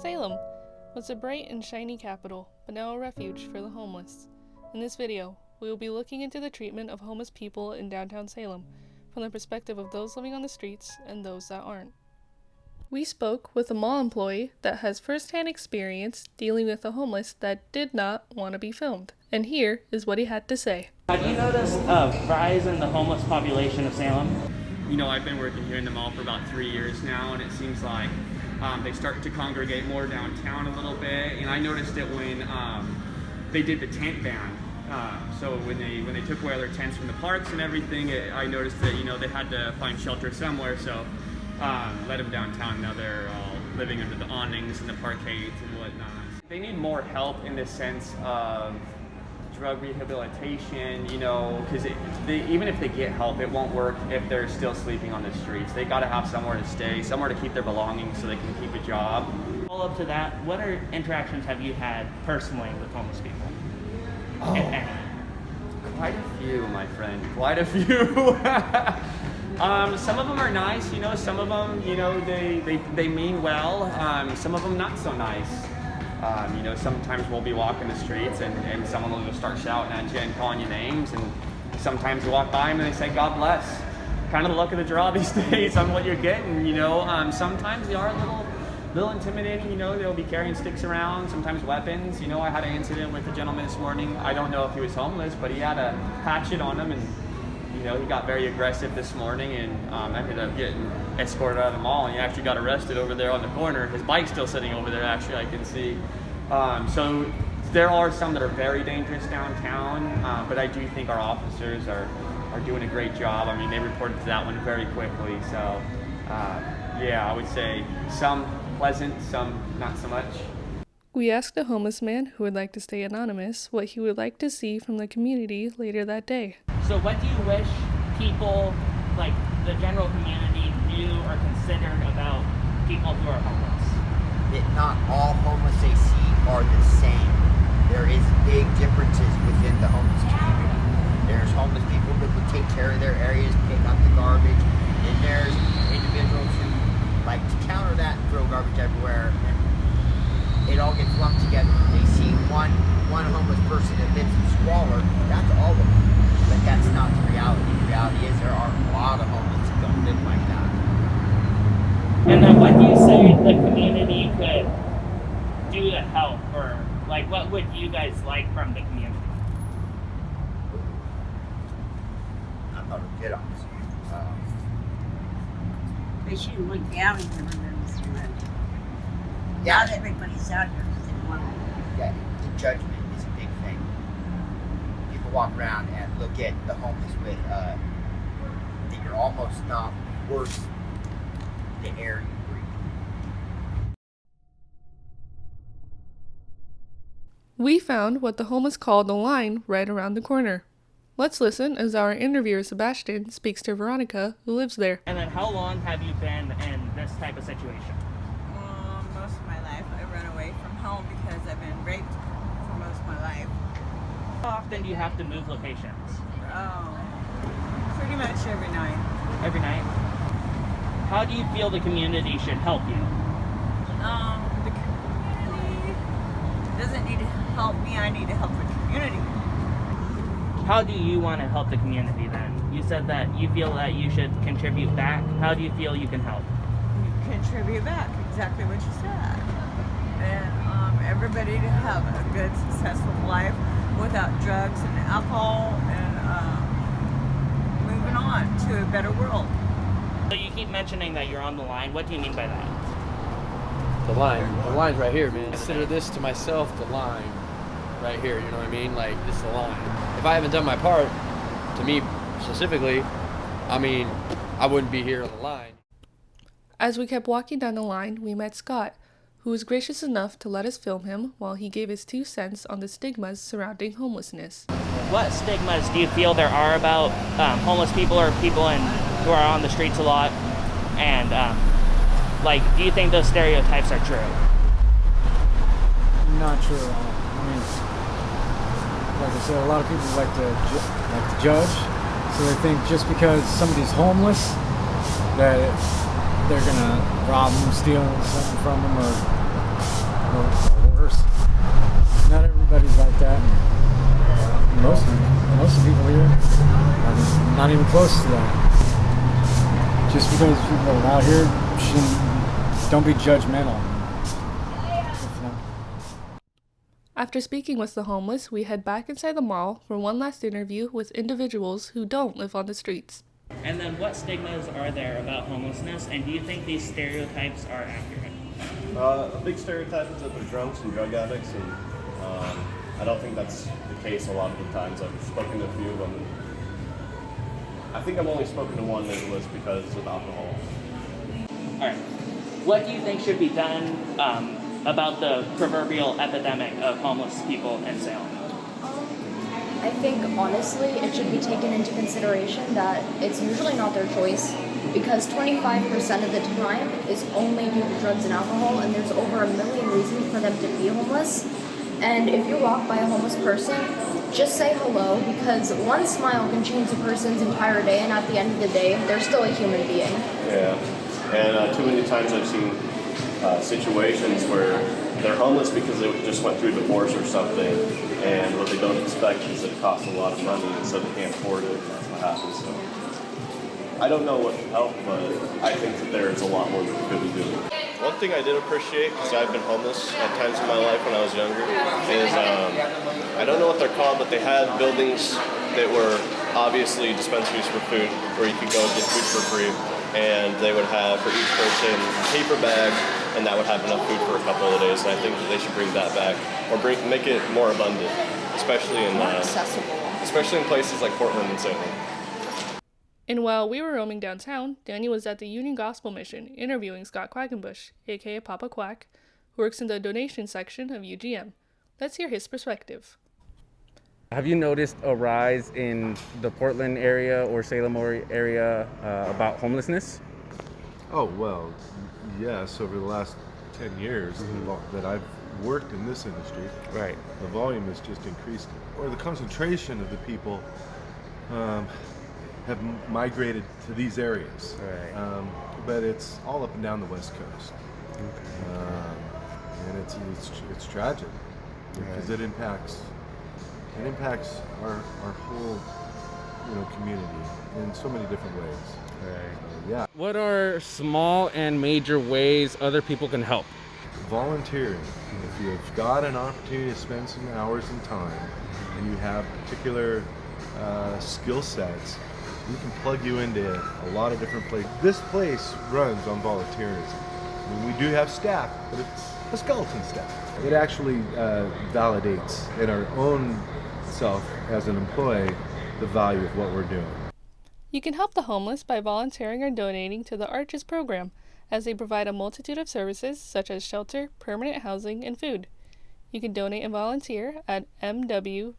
Salem was a bright and shiny capital, but now a refuge for the homeless. In this video, we will be looking into the treatment of homeless people in downtown Salem from the perspective of those living on the streets and those that aren't. We spoke with a mall employee that has first-hand experience dealing with the homeless that did not want to be filmed. And here is what he had to say. Have you noticed a rise in the homeless population of Salem? You know, I've been working here in the mall for about 3 years now, and it seems like they start to congregate more downtown a little bit. And I noticed it when they did the tent ban. So when they took away their tents from the parks and everything, I noticed that they had to find shelter somewhere. So let them downtown. Now they're all living under the awnings and the parkades and whatnot. They need more help in the sense of drug rehabilitation, because even if they get help, it won't work if they're still sleeping on the streets. They got to have somewhere to stay, somewhere to keep their belongings so they can keep a job. Follow up to that, what interactions have you had personally with homeless people? Oh, if any? Quite a few, my friend. Quite a few. Some of them are nice, some of them, they mean well. Some of them not so nice. Sometimes we'll be walking the streets and someone will just start shouting at you and calling you names, and sometimes you walk by them and they say, God bless. Kind of the luck of the draw these days on what you're getting, Sometimes they are a little intimidating, they'll be carrying sticks around, sometimes weapons. I had an incident with a gentleman this morning. I don't know if he was homeless, but he had a hatchet on him, and he got very aggressive this morning, and ended up getting escorted out of the mall, and he actually got arrested over there on the corner. His bike's still sitting over there, actually, I can see. So there are some that are very dangerous downtown, but I do think our officers are doing a great job. I mean, they reported to that one very quickly. So yeah, I would say some pleasant, some not so much. We asked a homeless man who would like to stay anonymous what he would like to see from the community later that day. So what do you wish people, like the general community, knew or considered about people who are homeless? That not all homeless they see are the same. There is big differences within the homeless community. There's homeless people that would take care of their areas, pick up the garbage, and there's individuals who like to counter that and throw garbage everywhere, and it all gets lumped together. They see one homeless person that lives in squalor, that's all of them. But that's not the reality. The reality is there are a lot of homeless that don't live like that. And then what do you say the community could do to help, or like what would you guys like from the community? I'm not a kid on this. They shouldn't look down on them this month. Yeah. Not everybody's out here because they want to. Yeah, the judgment is a big thing. People walk around and look at the homeless with that you're almost not worth the air you breathe. We found what the homeless call the line right around the corner. Let's listen as our interviewer Sebastian speaks to Veronica, who lives there. And then how long have you been in this type of situation? Most of my life. I run away from home because I've been raped for most of my life. How often do you have to move locations? Pretty much every night. Every night? How do you feel the community should help you? The community doesn't need to help me. I need to help the community. How do you want to help the community then? You said that you feel that you should contribute back. How do you feel you can help? You contribute back, exactly what you said. And everybody to have a good, successful life without drugs and alcohol, and moving on to a better world. So you keep mentioning that you're on the line. What do you mean by that? The line's right here, man. Consider this to myself the line right here, you know what I mean? Like, this is the line. If I haven't done my part, to me specifically, I wouldn't be here on the line. As we kept walking down the line, we met Scott, who was gracious enough to let us film him while he gave his 2 cents on the stigmas surrounding homelessness. What stigmas do you feel there are about homeless people or people who are on the streets a lot? And do you think those stereotypes are true? Not true. Like I said, a lot of people like to judge, so they think just because somebody's homeless that they're gonna rob them, steal something from them, or or worse. Not everybody's like that. Most of the people here are not even close to that. Just because people are out here, don't be judgmental. After speaking with the homeless, we head back inside the mall for one last interview with individuals who don't live on the streets. And then what stigmas are there about homelessness, and do you think these stereotypes are accurate? A big stereotype is that they're drunks and drug addicts, and I don't think that's the case a lot of the times. I've spoken to a few of them. I think I've only spoken to one that was because of alcohol. All right. What do you think should be done about the proverbial epidemic of homeless people in Salem? I think, honestly, it should be taken into consideration that it's usually not their choice, because 25% of the time is only due to drugs and alcohol, and there's over 1 million reasons for them to be homeless. And if you walk by a homeless person, just say hello, because one smile can change a person's entire day, and at the end of the day, they're still a human being. Yeah, and too many times I've seen situations where they're homeless because they just went through a divorce or something, and what they don't expect is that it costs a lot of money, and so they can't afford it, and that's what happens. So I don't know what to help, but I think that there's a lot more that we could be doing. One thing I did appreciate, because I've been homeless at times in my life when I was younger, is I don't know what they're called, but they had buildings that were obviously dispensaries for food, where you could go and get food for free, and they would have for each person a paper bag, and that would have enough food for a couple of days. And I think that they should bring that back, or make it more abundant, especially in More accessible. especially in places like Portland and Salem. And while we were roaming downtown, Danny was at the Union Gospel Mission interviewing Scott Quackenbush, aka Papa Quack, who works in the donation section of UGM. Let's hear his perspective. Have you noticed a rise in the Portland area or Salem area about homelessness? Oh, well, yes, over the last 10 years that I've worked in this industry, Right. the volume has just increased, or the concentration of the people have migrated to these areas. Right. But it's all up and down the West Coast. And it's tragic because it impacts our whole community in so many different ways. Right. Yeah. What are small and major ways other people can help? Volunteering. If you've got an opportunity to spend some hours and time and you have particular skill sets, we can plug you into a lot of different places. This place runs on volunteerism. I mean, we do have staff, but it's a skeleton staff. It actually validates in our own self as an employee the value of what we're doing. You can help the homeless by volunteering or donating to the Arches program, as they provide a multitude of services such as shelter, permanent housing, and food. You can donate and volunteer at mwvcaa.org.